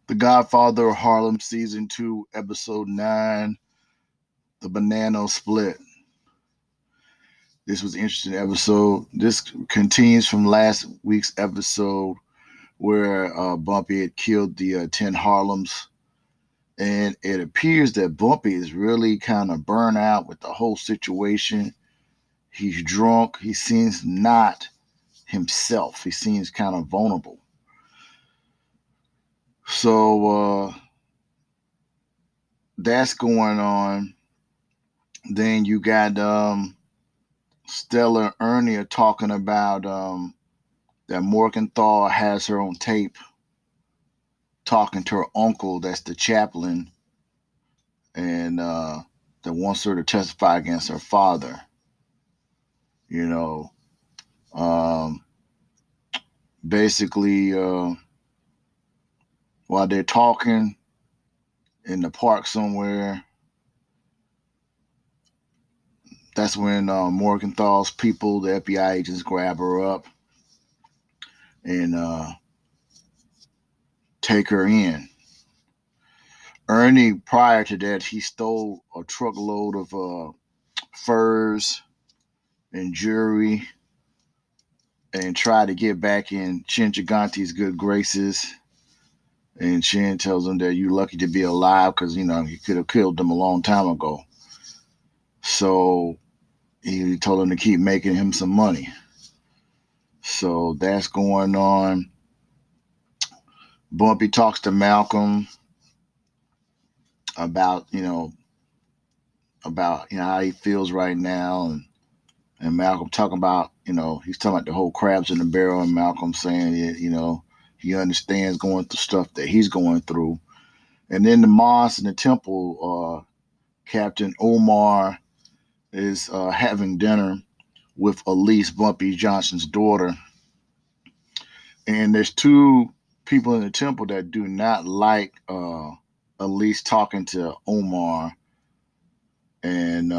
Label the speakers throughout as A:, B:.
A: The Godfather of Harlem, Season 2, Episode 9, The Bonanno Split. This was an interesting episode. This continues from last week's episode where Bumpy had killed the 10 Harlems. And it appears that Bumpy is really kind of burnt out with the whole situation. He's drunk. He seems not himself. He seems kind of vulnerable. So that's going on. Then you got Stella and Ernie are talking about that Morgenthau has her on tape talking to her uncle, that's the chaplain, and that wants her to testify against her father. You know, um, basically, while they're talking in the park somewhere, that's when Morgenthau's people, the FBI agents, grab her up and take her in. Ernie, prior to that, he stole a truckload of furs and jewelry and tried to get back in Chin Gigante's good graces. And Chin tells him that you're lucky to be alive because, you could have killed them a long time ago. So he told him to keep making him some money. So that's going on. Bumpy talks to Malcolm about, how he feels right now, and Malcolm talking about, he's talking about the whole crabs in the barrel, and Malcolm saying, he understands going through stuff that he's going through. And then the mosque and the temple, Captain Umar is having dinner with Elise, Bumpy Johnson's daughter. And there's two people in the temple that do not like Elise talking to Umar. And,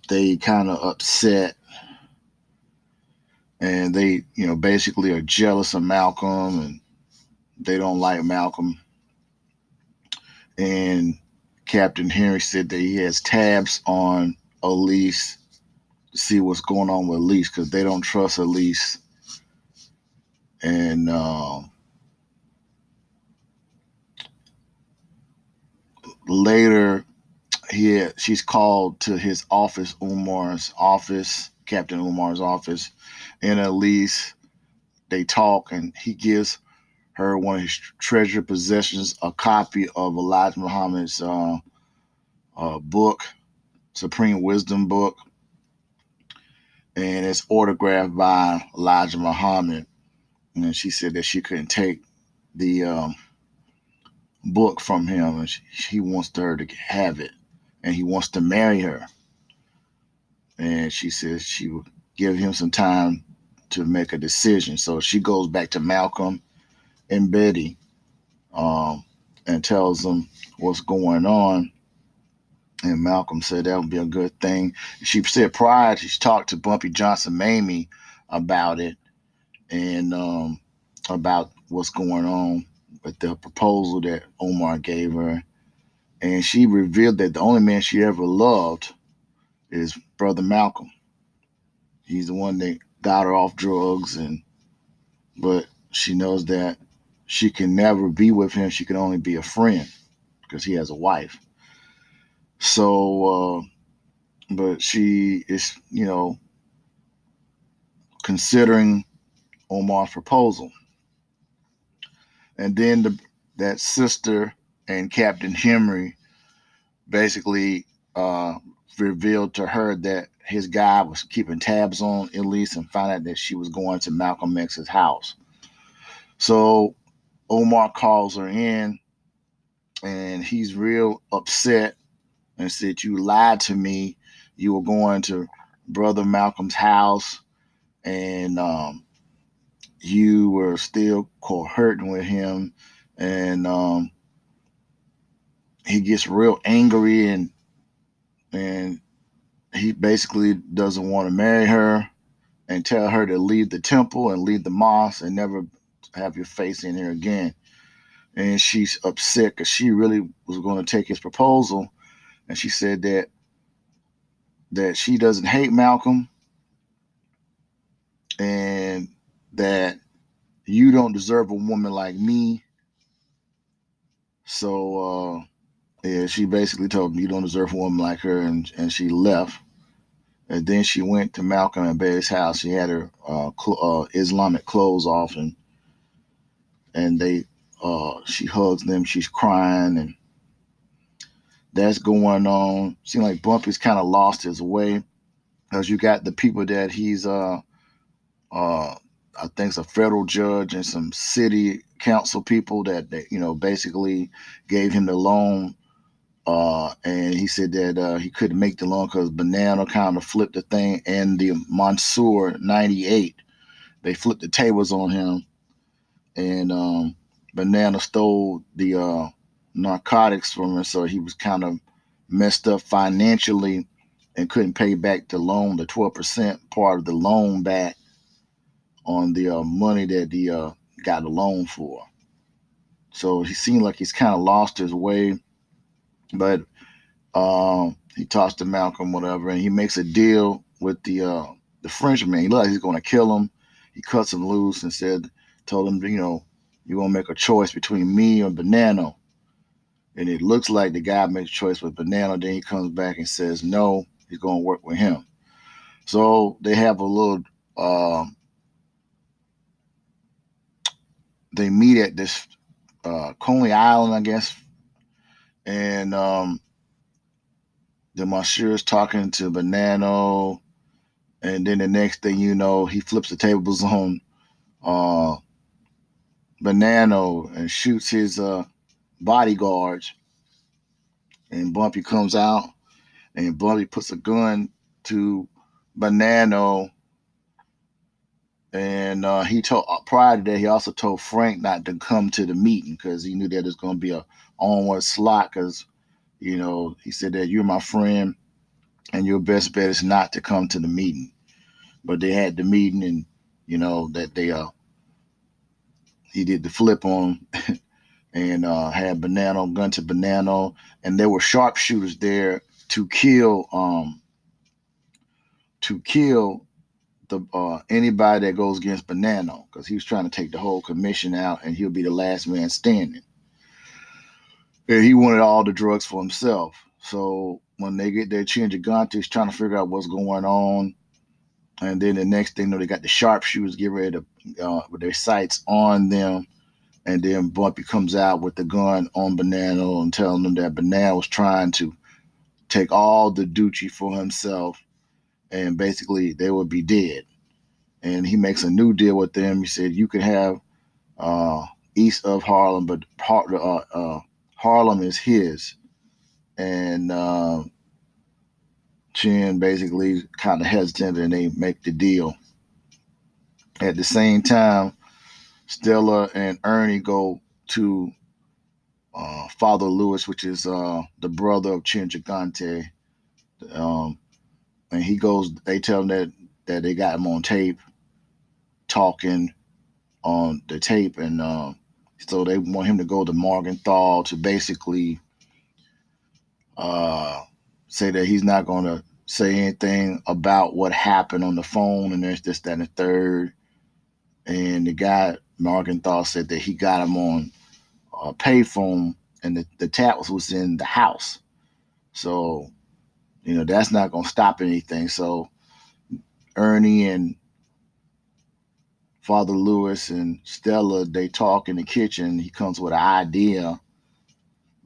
A: they kind of upset, and they, basically are jealous of Malcolm, and they don't like Malcolm. And Captain Henry said that he has tabs on Elise to see what's going on with Elise because they don't trust Elise. And later, she's called to his office, Umar's office, Captain Umar's office, and Elise. They talk, and he gives her one of his treasured possessions, a copy of Elijah Muhammad's book, Supreme Wisdom book, and it's autographed by Elijah Muhammad. And she said that she couldn't take the book from him, and he wants her to have it, and he wants to marry her. And she says she will give him some time to make a decision. So she goes back to Malcolm and Betty, um, and tells them what's going on. And Malcolm said that would be a good thing. She said prior she talked to Bumpy Johnson Mayme about it, and about what's going on with the proposal that Omar gave her. And she revealed that the only man she ever loved is Brother Malcolm. He's the one that got her off drugs, but she knows that she can never be with him. She can only be a friend because he has a wife. So, but she is, considering Omar's proposal. And then that sister and Captain Henry basically revealed to her that his guy was keeping tabs on Elise and found out that she was going to Malcolm X's house. So Omar calls her in, and he's real upset and said, "You lied to me. You were going to Brother Malcolm's house, and you were still cohorting with him." And he gets real angry, and he basically doesn't want to marry her and tell her to leave the temple and leave the mosque and never have your face in here again. And she's upset because she really was going to take his proposal. And she said that she doesn't hate Malcolm and that you don't deserve a woman like me. So yeah, she basically told him you don't deserve a woman like her, and she left. And then she went to Malcolm and Betty's house. She had her Islamic clothes off, and they she hugs them. She's crying, and that's going on. Seems like Bumpy's kind of lost his way because you got the people that he's I think it's a federal judge and some city council people that basically gave him the loan. And he said that he couldn't make the loan because Bonanno kind of flipped the thing, and the Monsieur 98, they flipped the tables on him, and Bonanno stole the narcotics from him, so he was kind of messed up financially and couldn't pay back the loan, the 12% part of the loan back on the money that he got a loan for. So he seemed like he's kind of lost his way, but he talks to Malcolm, whatever, and he makes a deal with the Frenchman. He looks like he's going to kill him. He cuts him loose and told him, you're going to make a choice between me or Bonanno. And it looks like the guy makes a choice with Bonanno. Then he comes back and says no, he's going to work with him. So they have a little. They meet at this Coney Island, I guess, and the monsieur is talking to Bonanno, and then the next thing you know, he flips the tables on Bonanno and shoots his bodyguards, and Bumpy comes out, and Bumpy puts a gun to Bonanno, and he told prior to that he also told Frank not to come to the meeting because he knew that there's going to be a onward slot because he said that you're my friend and your best bet is not to come to the meeting. But they had the meeting, and that they he did the flip on and had Bonanno gun to Bonanno, and there were sharpshooters there to kill the anybody that goes against Bonanno because he was trying to take the whole commission out, and he'll be the last man standing. And he wanted all the drugs for himself. So when they get there, Chinjigante's trying to figure out what's going on. And then the next thing, they got the sharpshooters get ready to with their sights on them. And then Bumpy comes out with the gun on Bonanno and telling them that Bonanno was trying to take all the Ducci for himself, and basically they would be dead. And he makes a new deal with them. He said, you could have east of Harlem, but Harlem is his. And Chin basically kind of hesitant, and they make the deal. At the same time, Stella and Ernie go to Father Lewis, which is the brother of Chin Gigante. And he goes, they tell him that they got him on tape, talking on the tape. And so they want him to go to Morgenthau to basically say that he's not going to say anything about what happened on the phone, and there's this, that, and the third. And the guy, Morgenthau, said that he got him on a payphone, and the tap was in the house. So, that's not going to stop anything. So Ernie and Father Lewis and Stella, they talk in the kitchen. He comes with an idea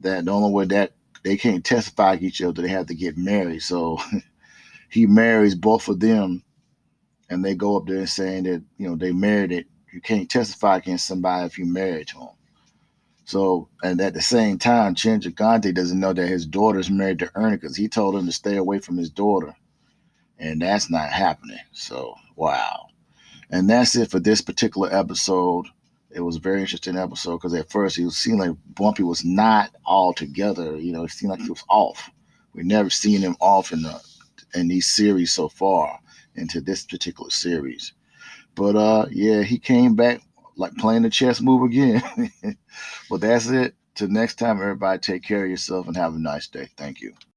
A: that the only way that they can't testify against each other, they have to get married. So he marries both of them, and they go up there saying that, they married it. You can't testify against somebody if you're married to him. So, and at the same time, Chin Gigante doesn't know that his daughter's married to Ernie because he told him to stay away from his daughter. And that's not happening. So, wow. And that's it for this particular episode. It was a very interesting episode because at first it seemed like Bumpy was not all together. It seemed like he was off. We've never seen him off in these series so far into this particular series. But yeah, he came back like playing the chess move again. But that's it. Till next time, everybody take care of yourself and have a nice day. Thank you.